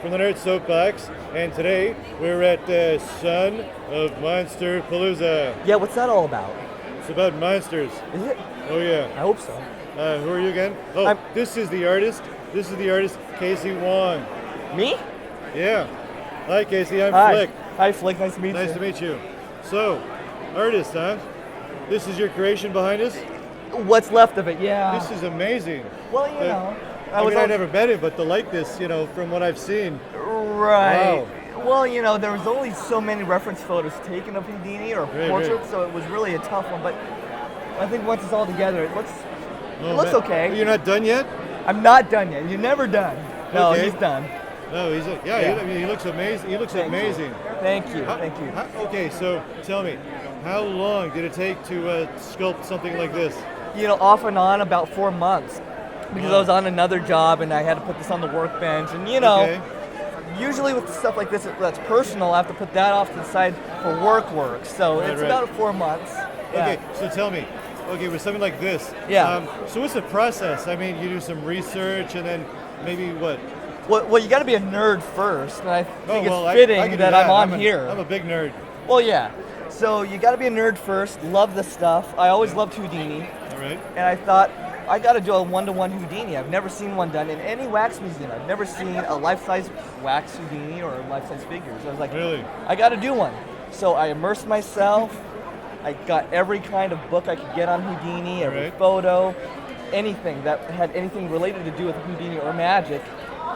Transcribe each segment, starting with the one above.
from the Nerd Soapbox, and today we're at Son of Monsterpalooza. Yeah, what's that all about? It's about monsters. Is it? Oh yeah. I hope so. Who are you again? Oh, this is the artist. This is the artist, Casey Wong. Me? Yeah. Hi, Casey. I'm Hi. Flick. Hi, Flick. Nice to meet you. Nice to meet you. So, artist, huh? This is your creation behind us? What's left of it, yeah. This is amazing. Well, you know. I never met him, but to like this, from what I've seen. Right. Wow. Well, there was only so many reference photos taken of Houdini or portraits, so it was really a tough one. But I think once it's all together, it looks okay. You're not done yet? I'm not done yet. You're never done. No, Okay. he's done. No, he looks amazing. He looks amazing. Thank you. Okay, so tell me, how long did it take to sculpt something like this? Off and on about 4 months. Because I was on another job and I had to put this on the workbench. And Okay. usually with stuff like this that's personal, I have to put that off to the side for work. So it's about 4 months. Yeah. Okay, so tell me, with something like this, so what's the process? I mean, you do some research and then maybe what? Well, you got to be a nerd first, and I think it's I fitting can do that I'm here. I'm a big nerd. Well, yeah. So you got to be a nerd first. Love the stuff. I always loved Houdini. All right. And I thought I got to do a one-to-one Houdini. I've never seen one done in any wax museum. I've never seen a life-size wax Houdini or life-size figures. I was like, really? I got to do one. So I immersed myself. I got every kind of book I could get on Houdini, every photo, anything that had anything related to do with Houdini or magic.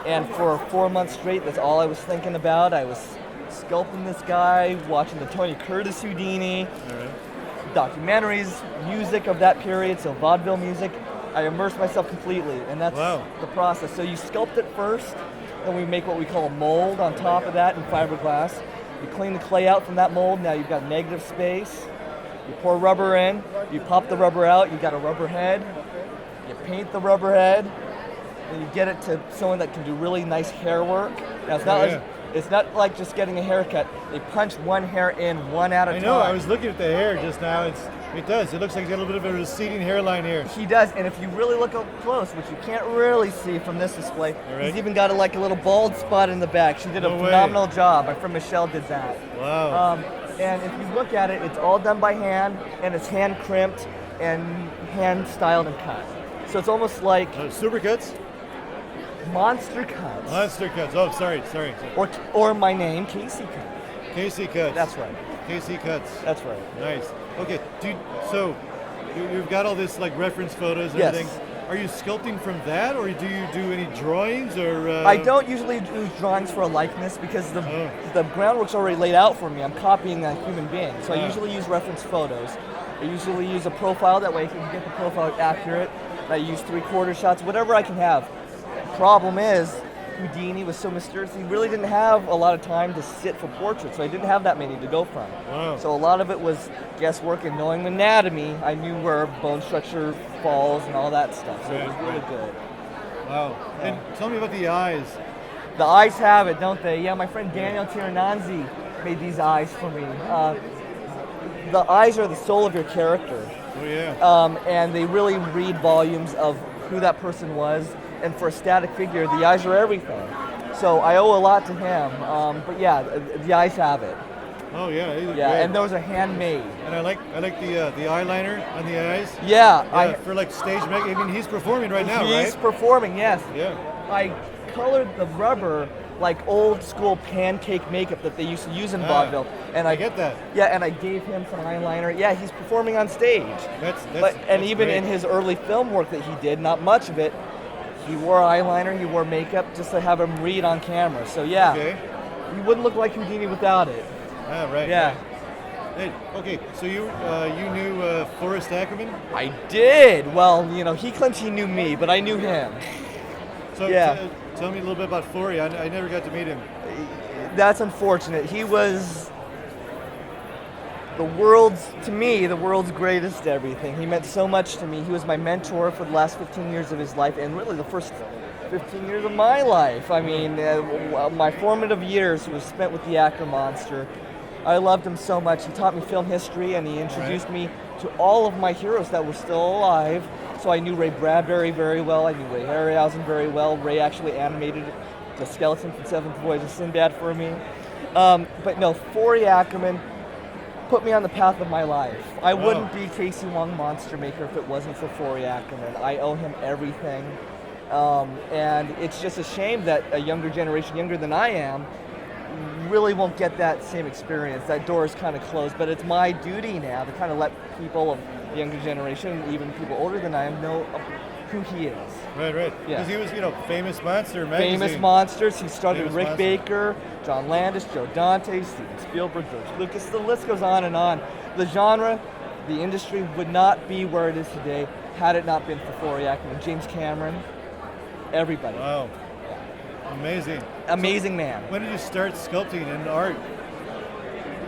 And for 4 months straight, that's all I was thinking about. I was sculpting this guy, watching the Tony Curtis Houdini, documentaries, music of that period, so vaudeville music. I immersed myself completely, and that's the process. So you sculpt it first, then we make what we call a mold on top of that in fiberglass. You clean the clay out from that mold. Now you've got negative space. You pour rubber in, you pop the rubber out, you got a rubber head. You paint the rubber head. And you get it to someone that can do really nice hair work. Now it's not like just getting a haircut. They punch one hair in, one at a time. I know. I was looking at the hair just now. It does. It looks like he's got a little bit of a receding hairline here. He does, and if you really look up close, which you can't really see from this display, he's even got a little bald spot in the back. She did a phenomenal job. My friend Michelle did that. Wow. And if you look at it, it's all done by hand, and it's hand crimped and hand styled and cut. So it's almost like supercuts. Monster cuts. Monster cuts. Oh, sorry. Or my name, Casey Cuts. Casey Cuts. That's right. Casey Cuts. That's right. Nice. Okay, so you've got all this like reference photos and everything. Are you sculpting from that, or do you do any drawings, or? I don't usually use drawings for a likeness because the groundwork's already laid out for me. I'm copying a human being, so I usually use reference photos. I usually use a profile, that way I can get the profile accurate. I use 3/4 shots, whatever I can have. Problem is, Houdini was so mysterious, he really didn't have a lot of time to sit for portraits, so I didn't have that many to go from. Wow. So a lot of it was guesswork and knowing anatomy. I knew where bone structure falls and all that stuff, so it was really good. Wow. And tell me about the eyes. The eyes have it, don't they? Yeah, my friend Daniel Tirananzi made these eyes for me. The eyes are the soul of your character. Oh yeah. And they really read volumes of who that person was. And for a static figure, the eyes are everything. So I owe a lot to him. But yeah, the eyes have it. Oh yeah. Yeah, great. And those are handmade. And I like the eyeliner on the eyes. Yeah. For like stage make. I mean, he's performing right now, right? He's performing, yes. Yeah. I colored the rubber like old school pancake makeup that they used to use in vaudeville. And I get that. Yeah, and I gave him some eyeliner. Yeah, he's performing on stage. That's even great. in his early film work that he did, not much of it, he wore eyeliner, he wore makeup just to have him read on camera. So yeah, you wouldn't look like Houdini without it. Ah, right. Yeah. Hey, okay, so you knew Forrest Ackerman? I did. Well, he claims he knew me, but I knew him. So tell me a little bit about Forry. I never got to meet him. That's unfortunate. He was the world's greatest everything. He meant so much to me. He was my mentor for the last 15 years of his life, and really the first 15 years of my life. I mean, my formative years was spent with the actor monster. I loved him so much. He taught me film history, and he introduced me to all of my heroes that were still alive. So I knew Ray Bradbury very well. I knew Ray Harryhausen very well. Ray actually animated the skeleton from Seventh Voyage of Sinbad for me. But no, Forey Ackerman put me on the path of my life. I wouldn't be Casey Wong Monster Maker if it wasn't for Forey Ackerman. I owe him everything. And it's just a shame that a younger generation, younger than I am, really won't get that same experience. That door is kind of closed, but it's my duty now to kind of let people of the younger generation, even people older than I am, know who he is. Right. Yeah. Because he was, Famous Monster magazine. Famous Monsters. He started Famous Rick Monster. Baker, John Landis, Joe Dante, Steven Spielberg, George Lucas. The list goes on and on. The genre, the industry would not be where it is today had it not been for Forey Ackerman, James Cameron, everybody. Wow. Amazing. Amazing man. When did you start sculpting in art?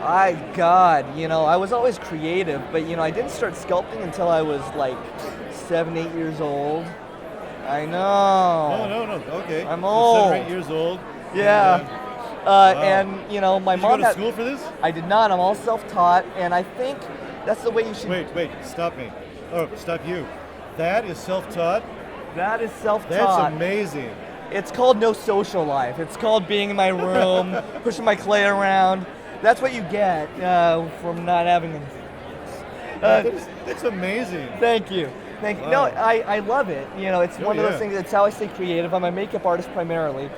I was always creative, but I didn't start sculpting until I was like 7, 8 years old. I know. No. Okay. I'm So old. 7 or 8 years old. Yeah. Wow. My Did you mom go to school for this? I did not. I'm all self-taught, and I think that's the way you should. Wait. Stop me. Oh, stop you. That is self-taught? That is self-taught. That's amazing. It's called no social life. It's called being in my room, pushing my clay around. That's what you get from not having That's amazing. Thank you. Wow. No, I love it. It's one of yeah. those things. It's how I stay creative. I'm a makeup artist primarily.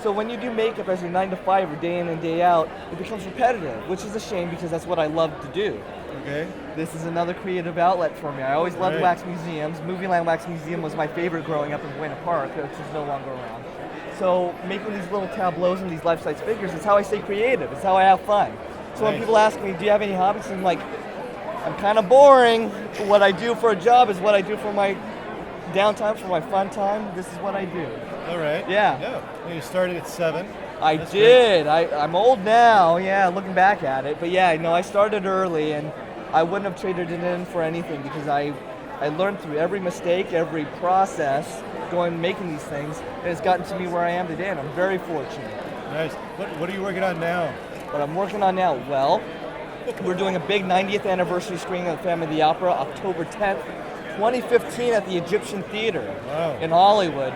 So when you do makeup as your 9 to 5 or day in and day out, it becomes repetitive, which is a shame because that's what I love to do. Okay. This is another creative outlet for me. I always loved Right. wax museums. Movieland Wax Museum was my favorite growing up in Buena Park, which is no longer around. So making these little tableaus and these life-size figures is how I stay creative. It's how I have fun. So when Nice. people ask me, do you have any hobbies? I'm like, I'm kind of boring. What I do for a job is what I do for my downtime, for my fun time. This is what I do. All right. Yeah. And you started at 7. I That's did. I'm old now, looking back at it. But I started early, and I wouldn't have traded it in for anything because I learned through every mistake, every process, making these things, and it's gotten to me where I am today, and I'm very fortunate. Nice. What are you working on now? What I'm working on now, well, we're doing a big 90th anniversary screening of the Phantom of the Opera, October 10th, 2015 at the Egyptian Theater Wow. in Hollywood,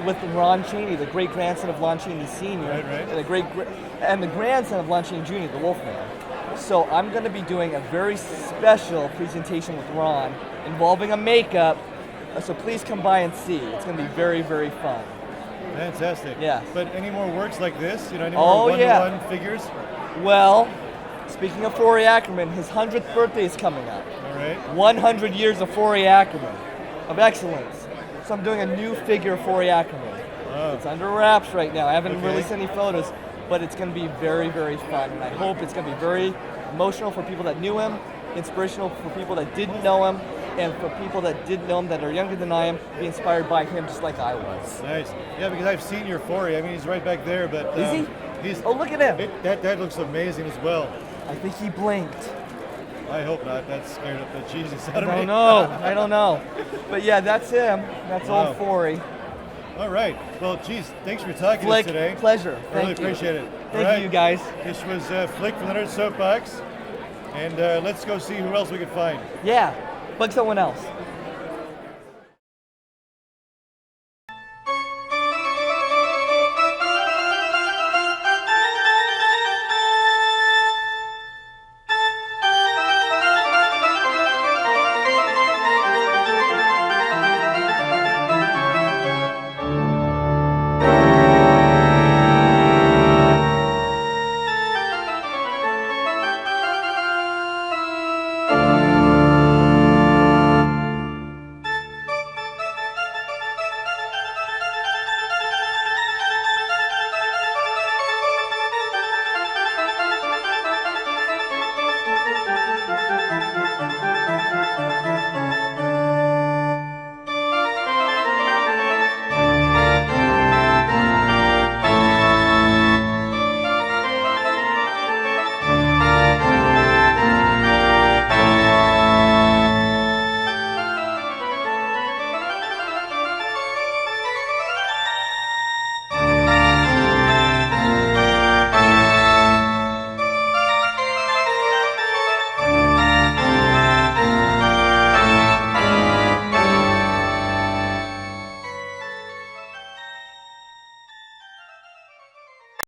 with Ron Chaney, the great grandson of Lon Chaney Sr. Right. And the grandson of Lon Chaney Jr., the Wolfman. So I'm going to be doing a very special presentation with Ron involving a makeup. So please come by and see. It's going to be very, very fun. Fantastic. Yeah. But any more works like this? Any Oh, more yeah. one-to-one figures? Well, speaking of Forey Ackerman, his 100th birthday is coming up. All right. 100 years of Forey Ackerman, of excellence. So I'm doing a new figure of Forey Ackerman. Wow. It's under wraps right now. I haven't Okay. released any photos, but it's going to be very, very fun. And I hope it's going to be very emotional for people that knew him, inspirational for people that didn't know him, and for people that did know him that are younger than I am, be inspired by him just like I was. Nice. Yeah, because I've seen your Forey. I mean, he's right back there, but Is he? He's. Oh, look at him. That looks amazing as well. I think he blinked. I hope not. That scared the Jesus out of me. I don't know. But yeah, that's him. That's Wow. old Forey. All right. Well, geez, thanks for talking to Flick, us today. pleasure. I really Thank you. appreciate it. Thank All right. you, guys. This was Flick from the Nerd Soapbox, and let's go see who else we can find. Yeah, bug someone else.